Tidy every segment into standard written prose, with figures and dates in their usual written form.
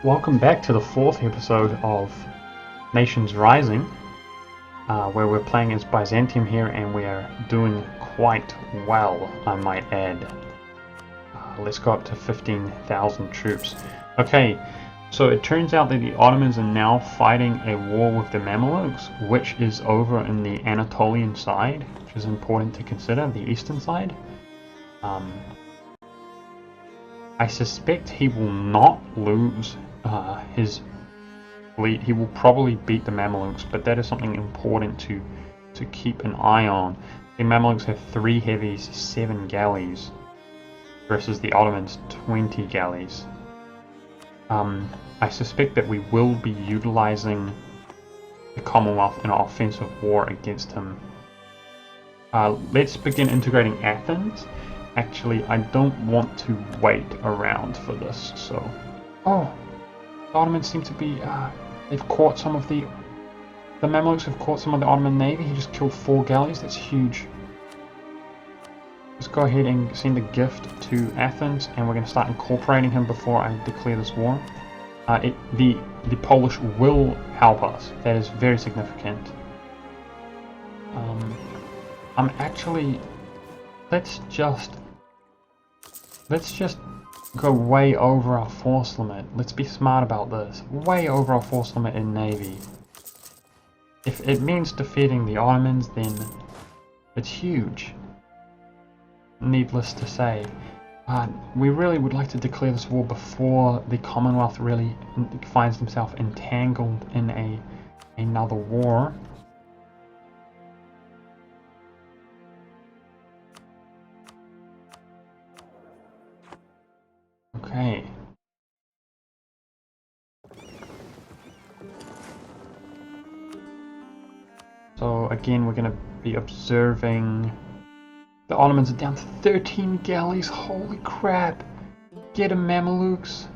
Welcome back to the fourth episode of Nations Rising, where we're playing as Byzantium here, and we are doing quite well, I might add. Let's go up to 15,000 troops. Okay, so it turns out that the Ottomans are now fighting a war with the Mamelukes, which is over in the Anatolian side, which is important to consider, the eastern side. I suspect he will not lose his fleet. He will probably beat the Mamelukes, but that is something important to keep an eye on. The Mamelukes have 3 heavies, 7 galleys, versus the Ottomans 20 galleys. I suspect that we will be utilizing the Commonwealth in an offensive war against him. Let's begin integrating Athens. Actually, I don't want to wait around for this, so... Oh! The Ottomans seem to be... they've caught some of the... The Mamelukes have caught some of the Ottoman navy. He just killed 4 galleys. That's huge. Let's go ahead and send a gift to Athens, and we're going to start incorporating him before I declare this war. The Polish will help us. That is very significant. I'm actually... Let's just go way over our force limit. Let's be smart about this. Way over our force limit in Navy. If it means defeating the Ottomans, then it's huge. Needless to say. We really would like to declare this war before the Commonwealth really finds himself entangled in another war. Okay. So again, we're going to be observing. The Ottomans are down to 13 galleys. Holy crap! Get 'em, Mamelukes.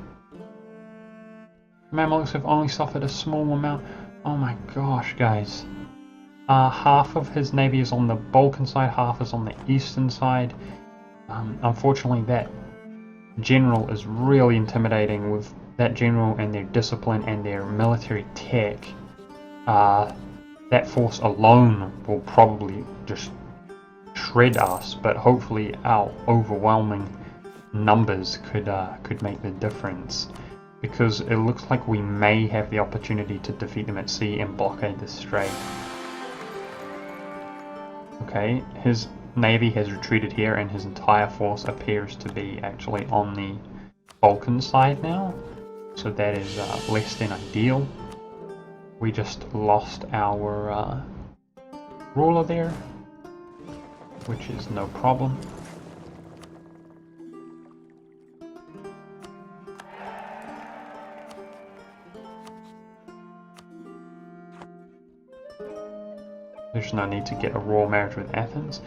Mamelukes have only suffered a small amount. Oh my gosh, guys. Half of his navy is on the Balkan side, half is on the eastern side. Unfortunately, that general is really intimidating. With that general and their discipline and their military tech, that force alone will probably just shred us, but hopefully our overwhelming numbers could make the difference, because it looks like we may have the opportunity to defeat them at sea and blockade the strait. Okay, his navy has retreated here, and his entire force appears to be actually on the Balkan side now, so that is less than ideal. We just lost our ruler there, which is no problem. There's no need to get a royal marriage with Athens.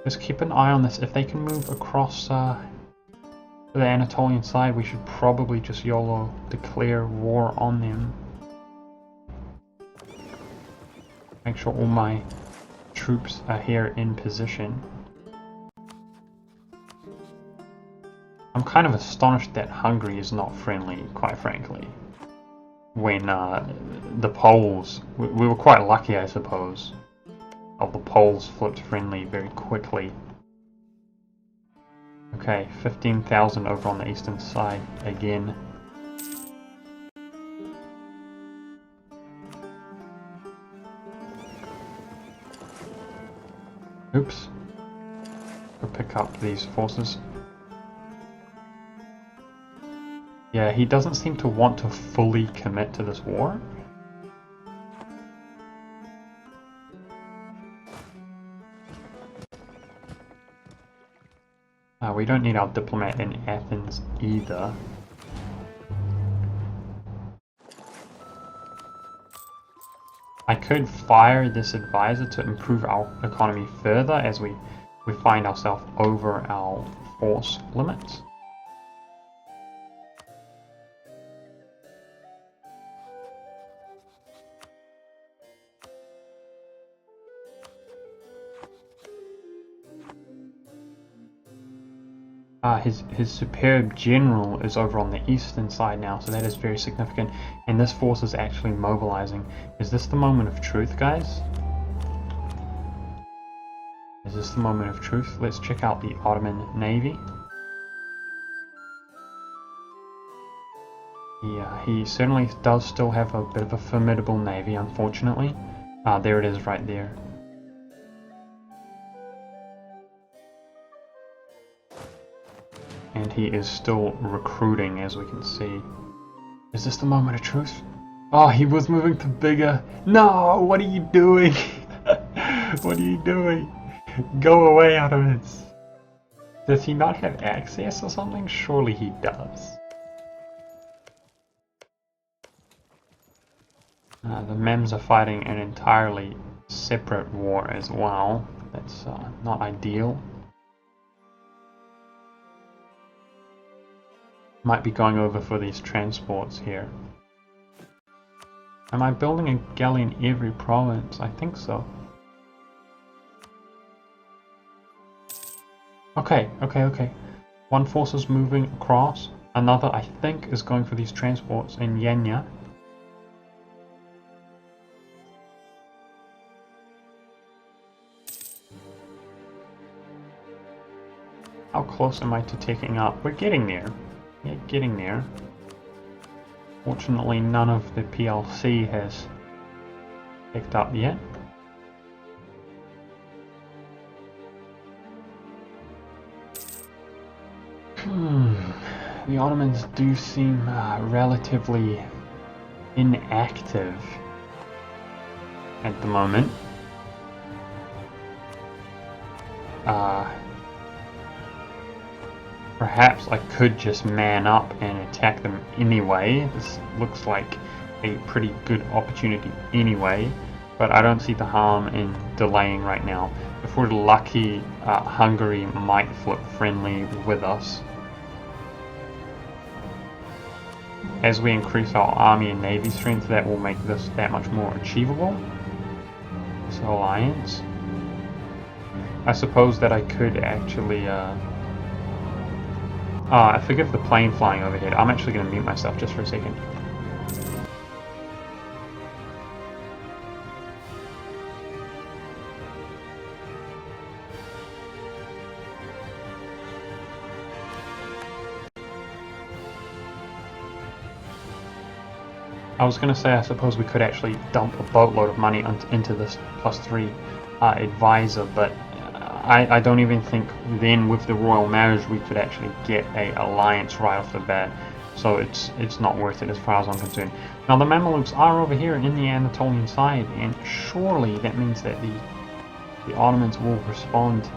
Just keep an eye on this. If they can move across to the Anatolian side, we should probably just YOLO declare war on them. Make sure all my troops are here in position. I'm kind of astonished that Hungary is not friendly, quite frankly. When the Poles, we were quite lucky, I suppose. The Poles flipped friendly very quickly. Okay, 15,000 over on the eastern side again. Oops. Go pick up these forces. Yeah, he doesn't seem to want to fully commit to this war. We don't need our diplomat in Athens either. I could fire this advisor to improve our economy further as we find ourselves over our force limits. his superb general is over on the eastern side now, so that is very significant. And this force is actually mobilizing. Is this the moment of truth, guys? Is this the moment of truth? Let's check out the Ottoman navy. Yeah, he certainly does still have a bit of a formidable navy, unfortunately. There it is right there. And he is still recruiting, as we can see. Is this the moment of truth? Oh, he was moving to bigger. No, what are you doing? What are you doing? Go away, Ottomans. Does he not have access or something? Surely he does. The Mems are fighting an entirely separate war as well. That's not ideal. Might be going over for these transports here. Am I building a galley in every province? I think so. Okay. One force is moving across. Another, I think, is going for these transports in Yenya. How close am I to taking up? We're getting there. Yeah, getting there. Fortunately, none of the PLC has picked up yet. The Ottomans do seem relatively inactive at the moment. Perhaps I could just man up and attack them anyway. This looks like a pretty good opportunity anyway, but I don't see the harm in delaying right now. If we're lucky, Hungary might flip friendly with us. As we increase our army and navy strength, that will make this that much more achievable. This alliance. I suppose that I could actually forgive the plane flying overhead. I'm actually going to mute myself just for a second. I was going to say I suppose we could actually dump a boatload of money into this +3 advisor, but I don't even think then with the royal marriage we could actually get a alliance right off the bat, so it's not worth it as far as I'm concerned. Now the Mamelukes are over here in the Anatolian side, and surely that means that the Ottomans will respond.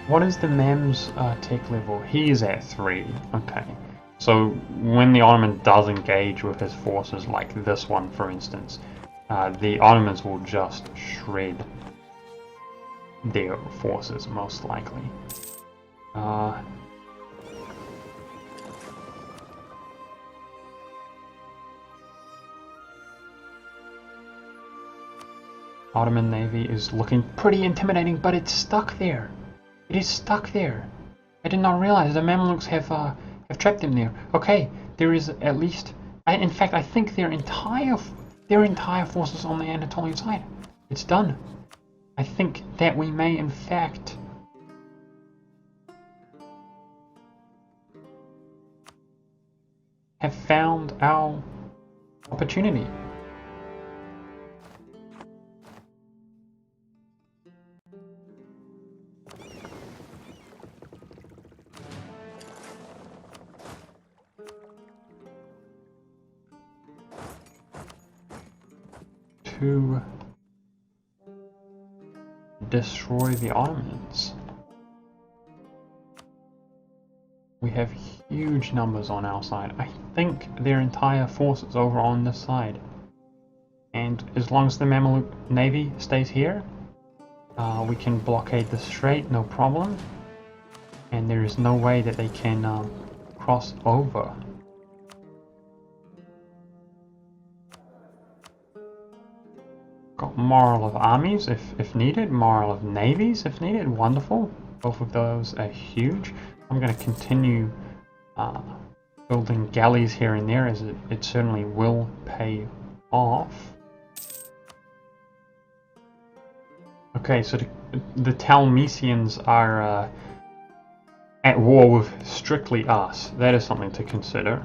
What is the Mem's tech level? He is at 3. Okay. So when the Ottoman does engage with his forces, like this one for instance, the Ottomans will just shred their forces, most likely. Ottoman navy is looking pretty intimidating, but it's stuck there. It is stuck there. I did not realize the Mamluks have trapped them there. Okay, there is at least, in fact, I think their entire forces on the Anatolian side. It's done. I think that we may, in fact, have found our opportunity. To destroy the Ottomans. We have huge numbers on our side. I think their entire force is over on this side. And as long as the Mamluk navy stays here, we can blockade the strait, no problem. And there is no way that they can cross over. got moral of armies if needed, moral of navies if needed. Wonderful. Both of those are huge. I'm going to continue building galleys here and there, as it certainly will pay off. Okay, so the Talmesians are at war with strictly us. That is something to consider.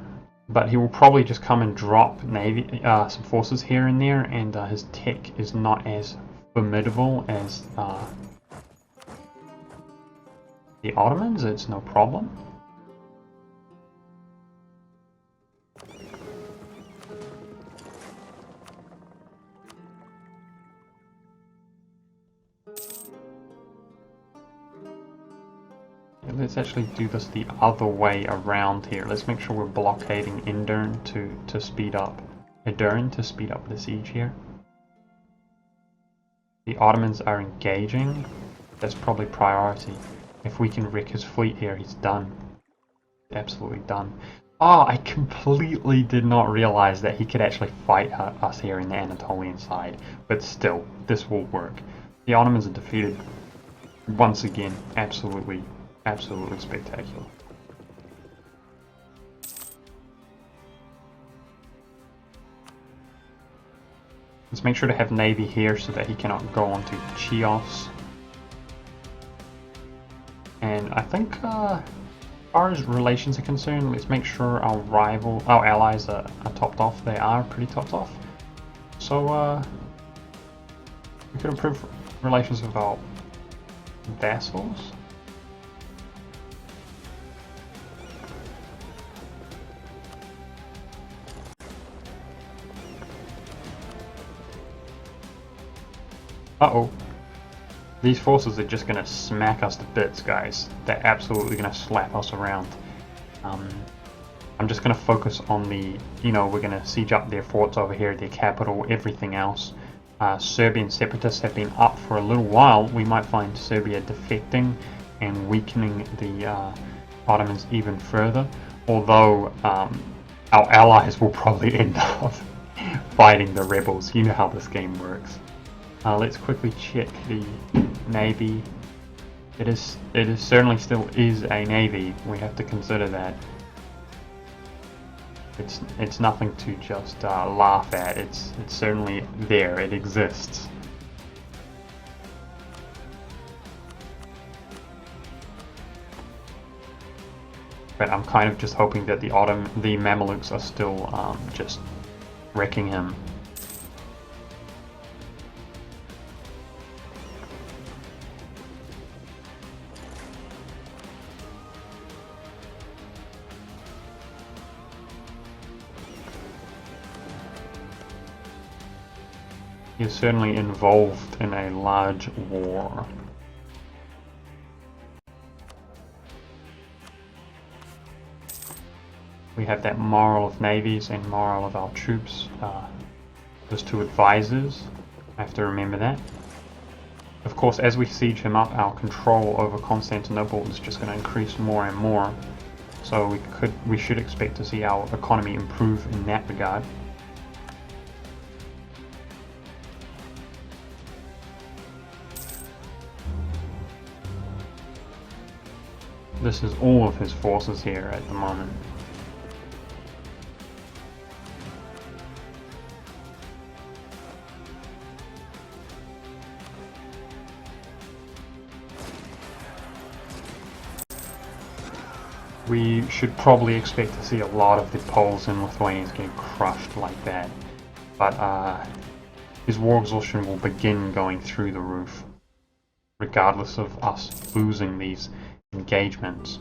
But he will probably just come and drop some forces here and there, and his tech is not as formidable as the Ottomans. It's no problem. Let's actually do this the other way around here. Let's make sure we're blockading Edirne to speed up the siege here. The Ottomans are engaging. That's probably priority. If we can wreck his fleet here, he's done. Absolutely done. Oh, I completely did not realize that he could actually fight us here in the Anatolian side. But still, this will work. The Ottomans are defeated once again. Absolutely spectacular. Let's make sure to have navy here so that he cannot go on to Chios. And I think as far as relations are concerned, let's make sure our allies are topped off. They are pretty topped off. So we could improve relations with our vassals. Uh-oh. These forces are just going to smack us to bits, guys. They're absolutely going to slap us around. I'm just going to focus on the, we're going to siege up their forts over here, their capital, everything else. Serbian separatists have been up for a little while. We might find Serbia defecting and weakening the Ottomans even further. Although our allies will probably end up fighting the rebels. You know how this game works. Let's quickly check the navy. It is certainly still is a navy. We have to consider that. It's nothing to just laugh at. It's certainly there. It exists. But I'm kind of just hoping that the Mamelukes are still just wrecking him. He is certainly involved in a large war. We have that moral of navies and moral of our troops. Those two advisors. I have to remember that. Of course, as we siege him up, our control over Constantinople is just going to increase more and more. So we should expect to see our economy improve in that regard. This is all of his forces here at the moment. We should probably expect to see a lot of the Poles and Lithuanians getting crushed like that. But his war exhaustion will begin going through the roof, regardless of us losing these engagements,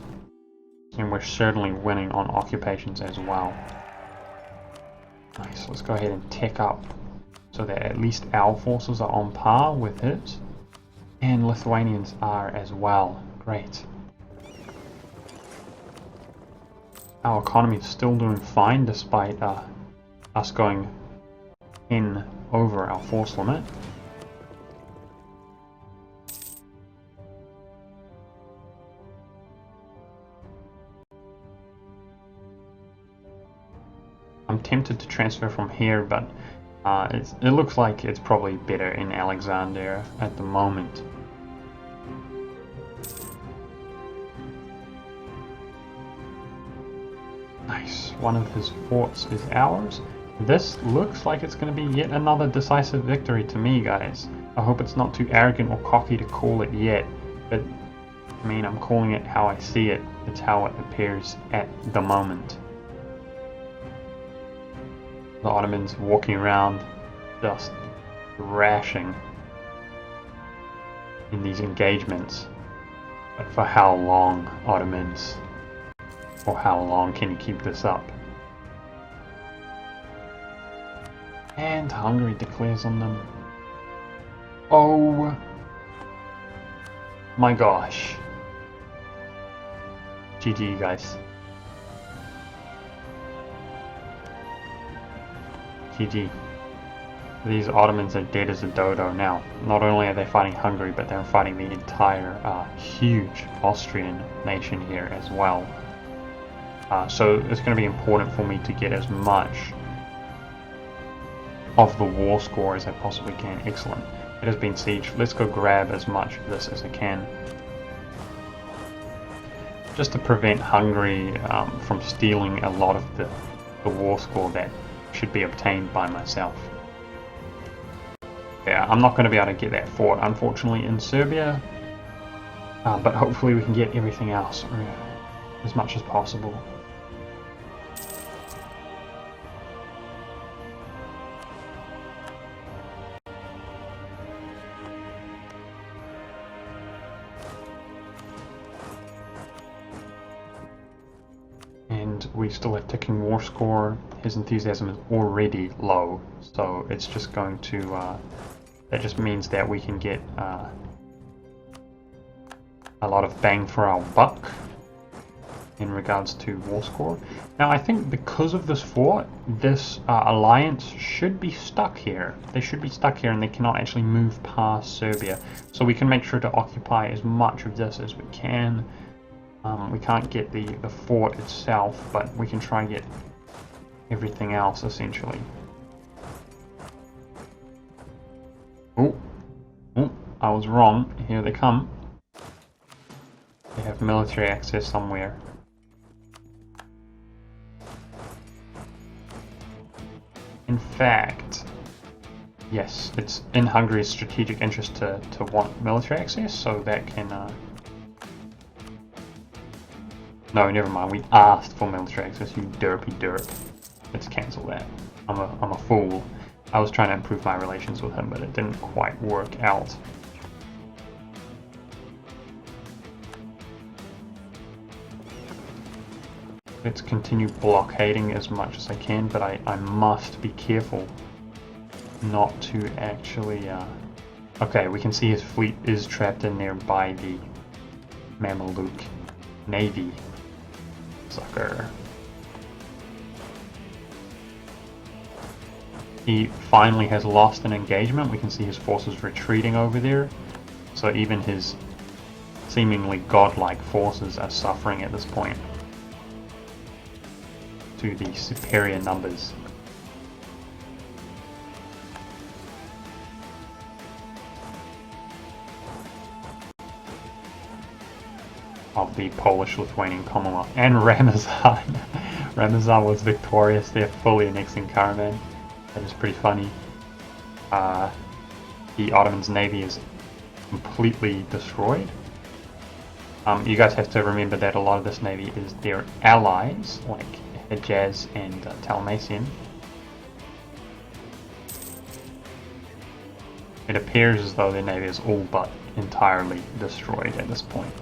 and we're certainly winning on occupations as well. Nice, let's go ahead and tech up so that at least our forces are on par with his, and Lithuanians are as well. Great. Our economy is still doing fine despite us going in over our force limit. I'm tempted to transfer from here, but It looks like it's probably better in Alexandria at the moment. Nice. One of his forts is ours. This looks like it's going to be yet another decisive victory to me, guys. I hope it's not too arrogant or cocky to call it yet, but I mean, I'm calling it how I see it. It's how it appears at the moment. The Ottomans walking around just thrashing in these engagements. But for how long, Ottomans? For how long can you keep this up? And Hungary declares on them. Oh my gosh. GG, guys. GG. These Ottomans are dead as a dodo now. Not only are they fighting Hungary, but they're fighting the entire huge Austrian nation here as well. So it's going to be important for me to get as much of the war score as I possibly can. Excellent. It has been sieged. Let's go grab as much of this as I can. Just to prevent Hungary from stealing a lot of the war score that should be obtained by myself. Yeah, I'm not going to be able to get that fort, unfortunately, in Serbia. But hopefully we can get everything else as much as possible. We still have ticking war score. His enthusiasm is already low, so it's just going to that just means that we can get a lot of bang for our buck in regards to war score. Now I think because of this fort, this alliance should be stuck here. They should be stuck here and they cannot actually move past Serbia, so we can make sure to occupy as much of this as we can. We can't get the fort itself, but we can try and get everything else, essentially. Oh, I was wrong. Here they come. They have military access somewhere. In fact, yes, it's in Hungary's strategic interest to want military access, so that can... No, never mind. We asked for military access, you derpy derp. Let's cancel that. I'm a fool. I was trying to improve my relations with him, but it didn't quite work out. Let's continue blockading as much as I can, but I must be careful not to actually... Okay, we can see his fleet is trapped in there by the Mamluk Navy. Sucker. He finally has lost an engagement. We can see his forces retreating over there. So even his seemingly godlike forces are suffering at this point to the superior numbers. Of the Polish-Lithuanian Commonwealth, and Ramazan. Ramazan was victorious there, fully annexing Karaman. That is pretty funny. The Ottomans' navy is completely destroyed. You guys have to remember that a lot of this navy is their allies, like Hejaz and Dalmatian. It appears as though their navy is all but entirely destroyed at this point.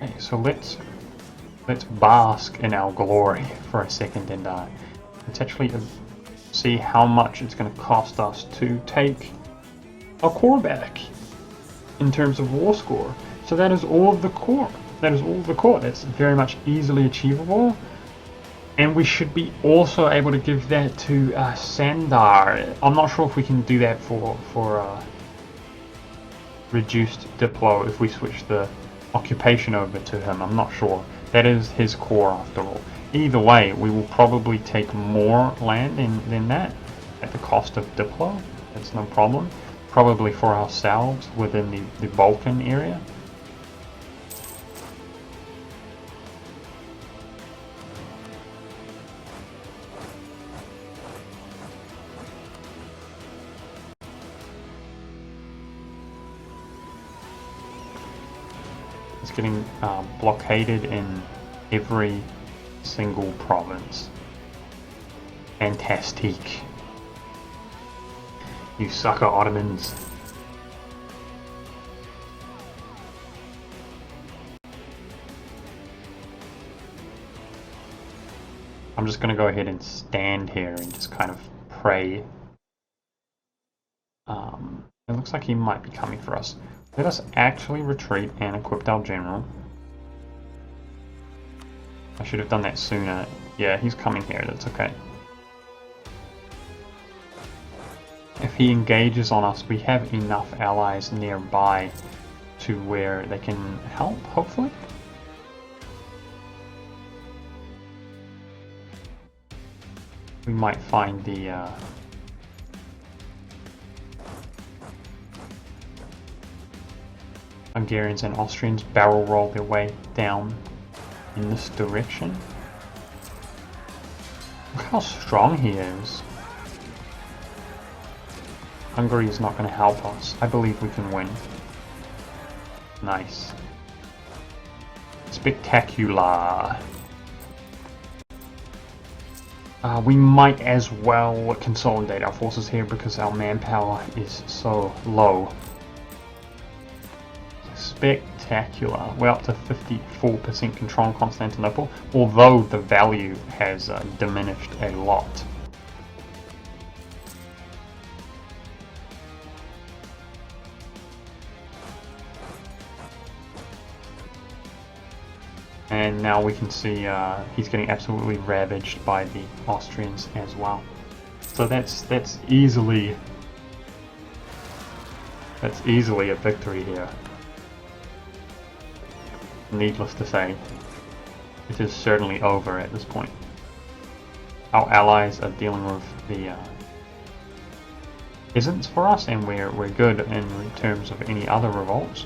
Okay, so let's bask in our glory for a second and let's actually see how much it's going to cost us to take a core back in terms of war score. So that is all of the core. That is all of the core. That's very much easily achievable. And we should be also able to give that to Sandar. I'm not sure if we can do that for reduced Diplo if we switch the occupation over to him. I'm not sure. That is his core after all. Either way, we will probably take more land than that at the cost of Diplo. That's no problem. Probably for ourselves within the Balkan area. It's getting blockaded in every single province. Fantastic. You sucker Ottomans. I'm just going to go ahead and stand here and just kind of pray. It looks like he might be coming for us. Let us actually retreat and equip our general. I should have done that sooner. Yeah, he's coming here, that's okay. If he engages on us, we have enough allies nearby to where they can help, hopefully. We might find the Hungarians and Austrians barrel roll their way down in this direction. Look how strong he is. Hungary is not going to help us. I believe we can win. Nice. Spectacular. We might as well consolidate our forces here because our manpower is so low. Spectacular. We're up to 54% control in Constantinople, although the value has diminished a lot. And now we can see he's getting absolutely ravaged by the Austrians as well. So that's easily a victory here. Needless to say, it is certainly over at this point. Our allies are dealing with the peasants for us, and we're good in terms of any other revolts.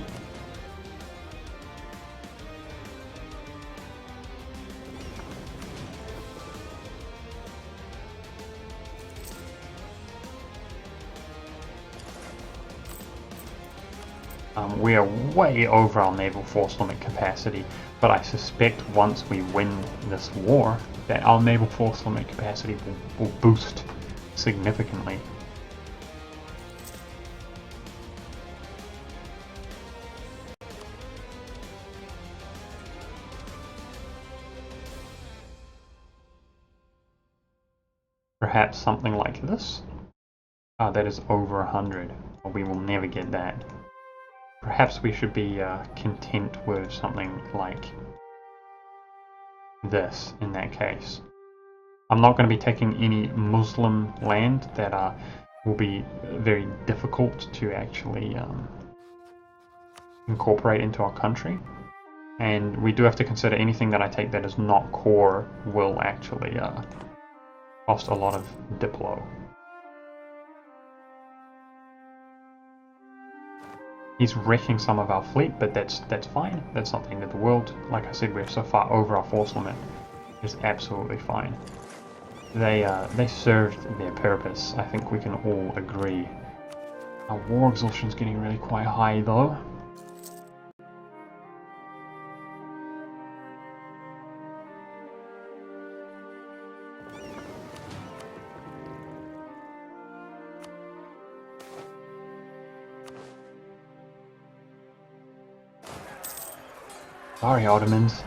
We are way over our naval force limit capacity, but I suspect once we win this war that our naval force limit capacity will boost significantly. Perhaps something like this? That is over 100. We will never get that. Perhaps we should be content with something like this in that case. I'm not going to be taking any Muslim land that will be very difficult to actually incorporate into our country. And we do have to consider anything that I take that is not core will actually cost a lot of Diplo. He's wrecking some of our fleet, but that's fine. That's not the end of the world. Like I said, we're so far over our force limit. It's absolutely fine. They served their purpose. I think we can all agree. Our war exhaustion is getting really quite high, though. Sorry, Ottomans.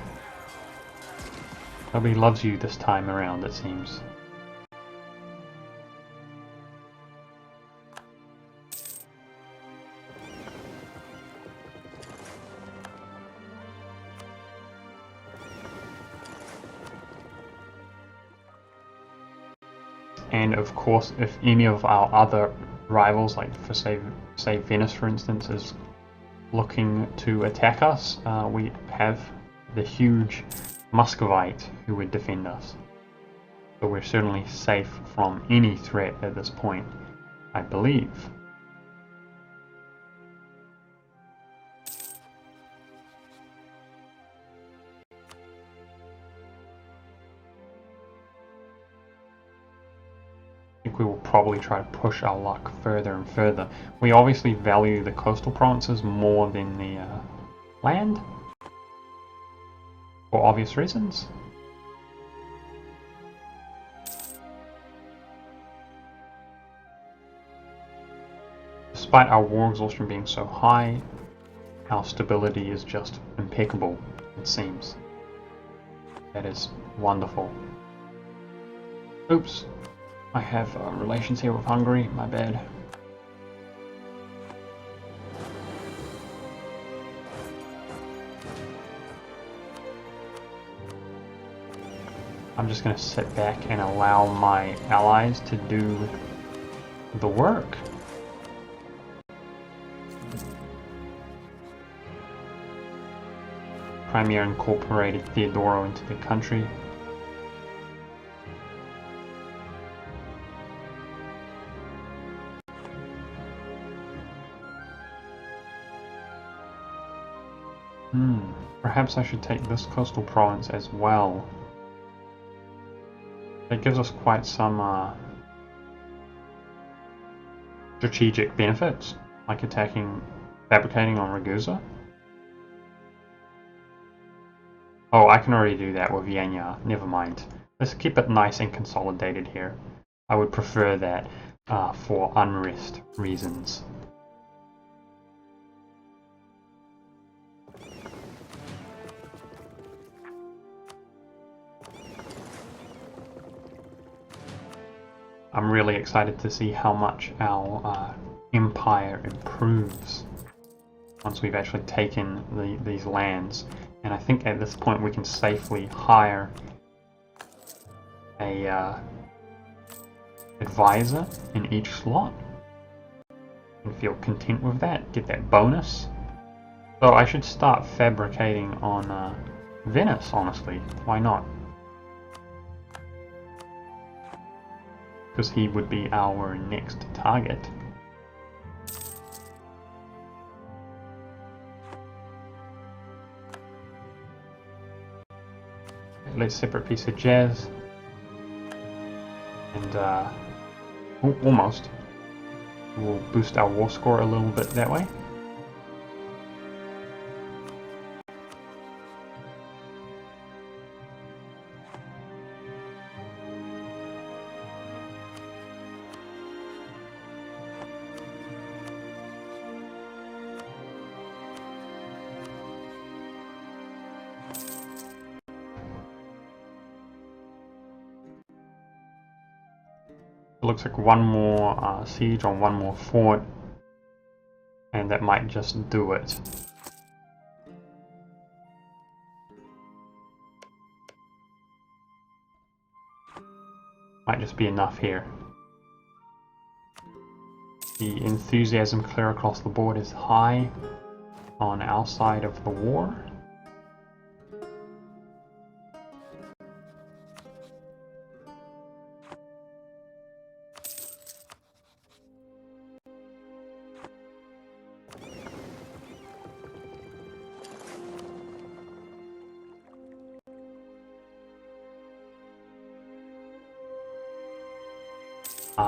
Nobody loves you this time around, it seems. And of course, if any of our other rivals, like for say Venice for instance, is looking to attack us, we have the huge Muscovite who would defend us. So we're certainly safe from any threat at this point, I believe. I think we will probably try to push our luck further and further. We obviously value the coastal provinces more than the land, for obvious reasons. Despite our war exhaustion being so high, our stability is just impeccable, it seems. That is wonderful. Oops, I have relations here with Hungary, my bad. I'm just going to sit back and allow my allies to do the work. Crimea incorporated Theodoro into the country. Perhaps I should take this coastal province as well. That gives us quite some strategic benefits, like fabricating on Ragusa. Oh, I can already do that with Vienna. Never mind. Let's keep it nice and consolidated here. I would prefer that for unrest reasons. I'm really excited to see how much our empire improves once we've actually taken these lands. And I think at this point we can safely hire a advisor in each slot and feel content with that, get that bonus. So I should start fabricating on Venice, honestly. Why not? Because he would be our next target. Let's separate piece of jazz. And almost. We'll boost our war score a little bit that way. Looks like one more siege on one more fort, and that might just do it. Might just be enough here. The enthusiasm clear across the board is high on our side of the war.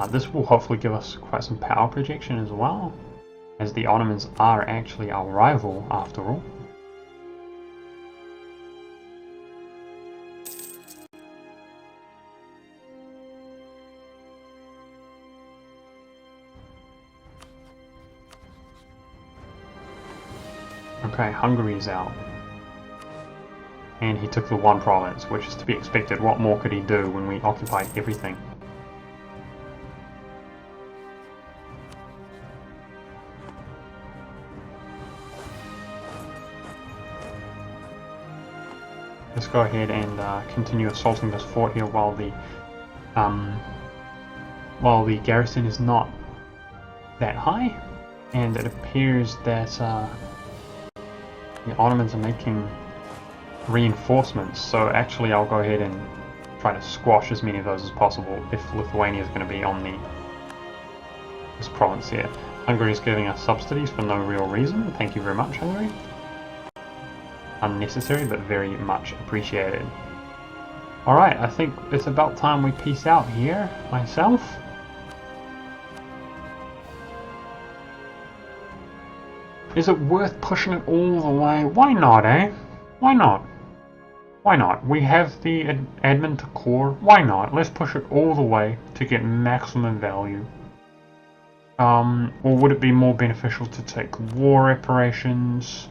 This will hopefully give us quite some power projection as well, as the Ottomans are actually our rival after all. Okay, Hungary is out. And he took the one province, which is to be expected. What more could he do when we occupied everything? Let's go ahead and continue assaulting this fort here while the garrison is not that high, and it appears that The Ottomans are making reinforcements, so actually I'll go ahead and try to squash as many of those as possible if Lithuania is going to be on this province here. Hungary is giving us subsidies for no real reason. Thank you very much, Hungary. Unnecessary, but very much appreciated. Alright, I think it's about time we peace out here, myself. Is it worth pushing it all the way? Why not, eh? Why not? Why not? We have the admin to core. Why not? Let's push it all the way to get maximum value. Or would it be more beneficial to take war reparations?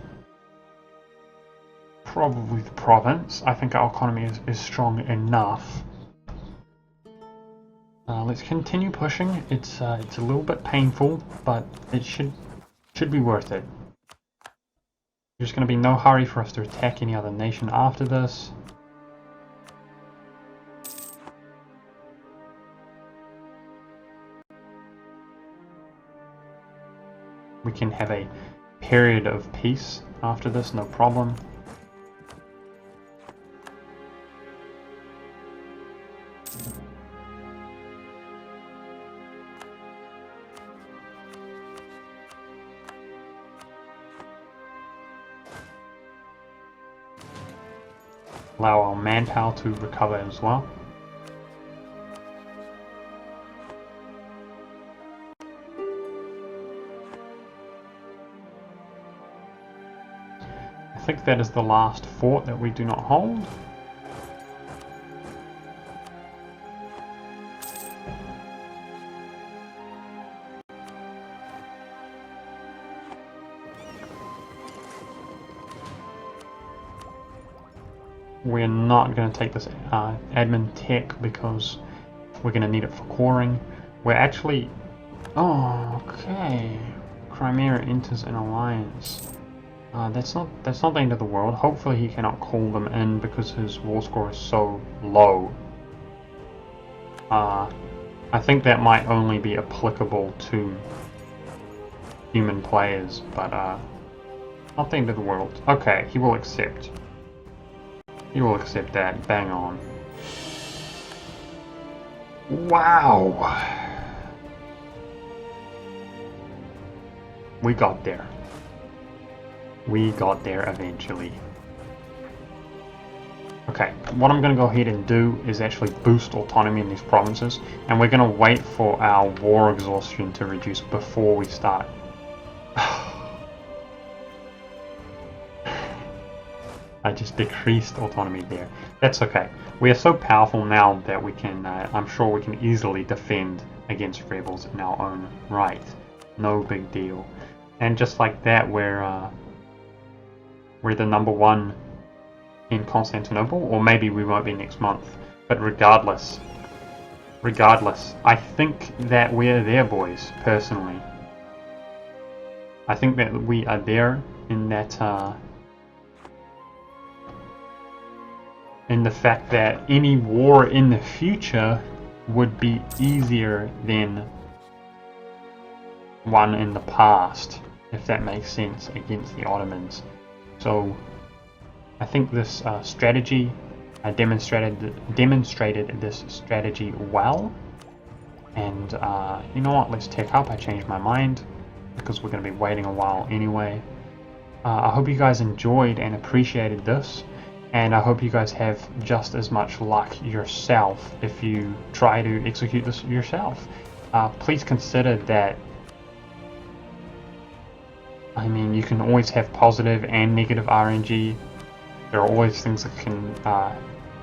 Probably the province. I think our economy is strong enough. Let's continue pushing. It's a little bit painful, but it should be worth it. There's going to be no hurry for us to attack any other nation after this. We can have a period of peace after this, no problem. Allow our manpower to recover as well. I think that is the last fort that we do not hold. We're not going to take this admin tech because we're going to need it for coring. We're actually... Oh, okay. Crimea enters an alliance. That's not the end of the world. Hopefully he cannot call them in because his war score is so low. I think that might only be applicable to human players, but not the end of the world. Okay, he will accept. He will accept that. Bang on. Wow! We got there. We got there eventually. Okay, what I'm going to go ahead and do is actually boost autonomy in these provinces, and we're going to wait for our war exhaustion to reduce before we start. I just decreased autonomy there. That's okay. We are so powerful now that we can, I'm sure we can easily defend against rebels in our own right. No big deal. And just like that, we're the #1 in Constantinople, or maybe we won't be next month. But regardless, I think that we're there, boys, personally. I think that we are there in that, in the fact that any war in the future would be easier than one in the past, if that makes sense, against the Ottomans. So I think this strategy, I demonstrated this strategy well, and you know what, let's tech up. I changed my mind because we're going to be waiting a while anyway. I hope you guys enjoyed and appreciated this, and I hope you guys have just as much luck yourself if you try to execute this yourself. Please consider that, I mean, you can always have positive and negative RNG. There are always things that can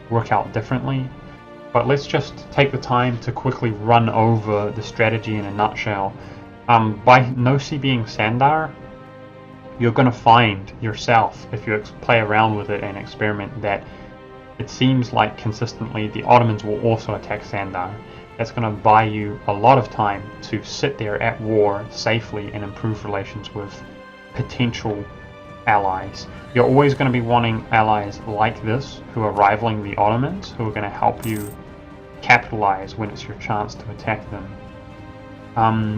work out differently. But let's just take the time to quickly run over the strategy in a nutshell. By no CBing Sandar, you're going to find yourself, if you play around with it and experiment, that it seems like consistently the Ottomans will also attack Sandar. That's going to buy you a lot of time to sit there at war safely and improve relations with potential allies. You're always going to be wanting allies like this, who are rivaling the Ottomans, who are going to help you capitalize when it's your chance to attack them.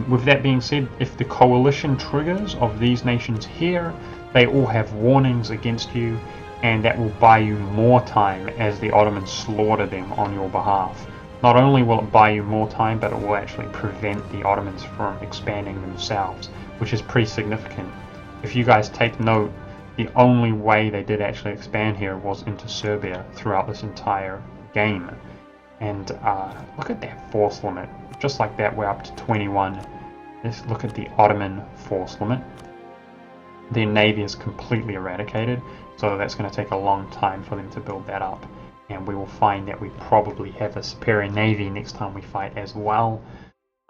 With that being said, if the coalition triggers of these nations here, they all have warnings against you, and that will buy you more time as the Ottomans slaughter them on your behalf. Not only will it buy you more time, but it will actually prevent the Ottomans from expanding themselves, which is pretty significant. If you guys take note, the only way they did actually expand here was into Serbia throughout this entire game. And look at that force limit. Just like that, we're up to 21. Let's look at the Ottoman force limit. Their navy is completely eradicated, so that's going to take a long time for them to build that up. And we will find that we probably have a superior navy next time we fight as well.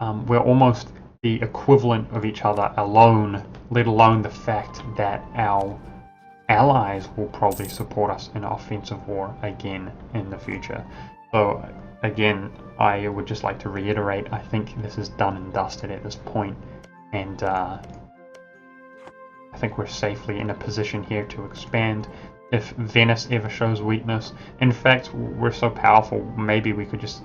We're almost the equivalent of each other alone, let alone the fact that our allies will probably support us in an offensive war again in the future. So again, I would just like to reiterate, I think this is done and dusted at this point, and I think we're safely in a position here to expand. If Venice ever shows weakness, in fact, we're so powerful, maybe we could just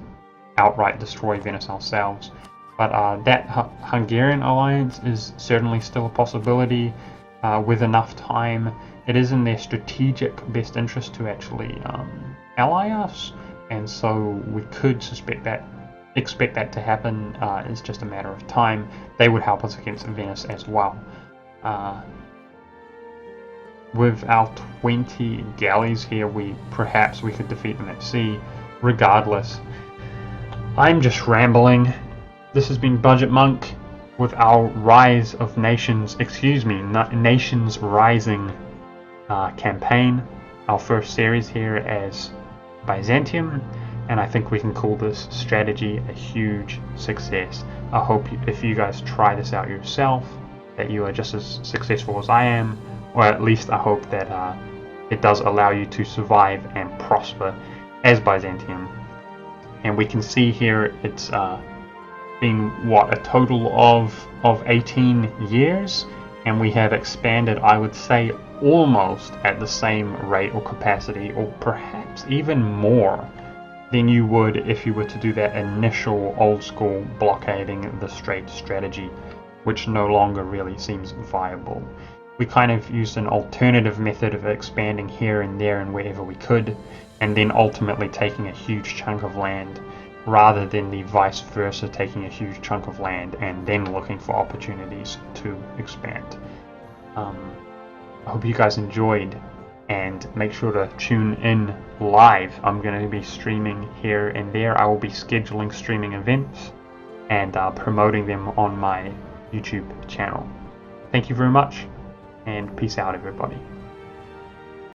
outright destroy Venice ourselves. But that Hungarian alliance is certainly still a possibility with enough time. It is in their strategic best interest to actually ally us, and so we could expect that to happen. It's just a matter of time. They would help us against Venice as well. With our 20 galleys here, perhaps we could defeat them at sea. Regardless, I'm just rambling. This has been Budgetmonk with our Rise of Nations, Nations Rising campaign. Our first series here as Byzantium, and I think we can call this strategy a huge success. I hope if you guys try this out yourself, that you are just as successful as I am. Or at least I hope that it does allow you to survive and prosper as Byzantium. And we can see here it's been, what, a total of 18 years, and we have expanded, I would say, almost at the same rate or capacity, or perhaps even more than you would if you were to do that initial old school blockading the Strait strategy, which no longer really seems viable. We kind of used an alternative method of expanding here and there and wherever we could, and then ultimately taking a huge chunk of land, rather than the vice versa, taking a huge chunk of land and then looking for opportunities to expand. I hope you guys enjoyed, and make sure to tune in live. I'm going to be streaming here and there. I will be scheduling streaming events and promoting them on my YouTube channel. Thank you very much, and peace out, everybody.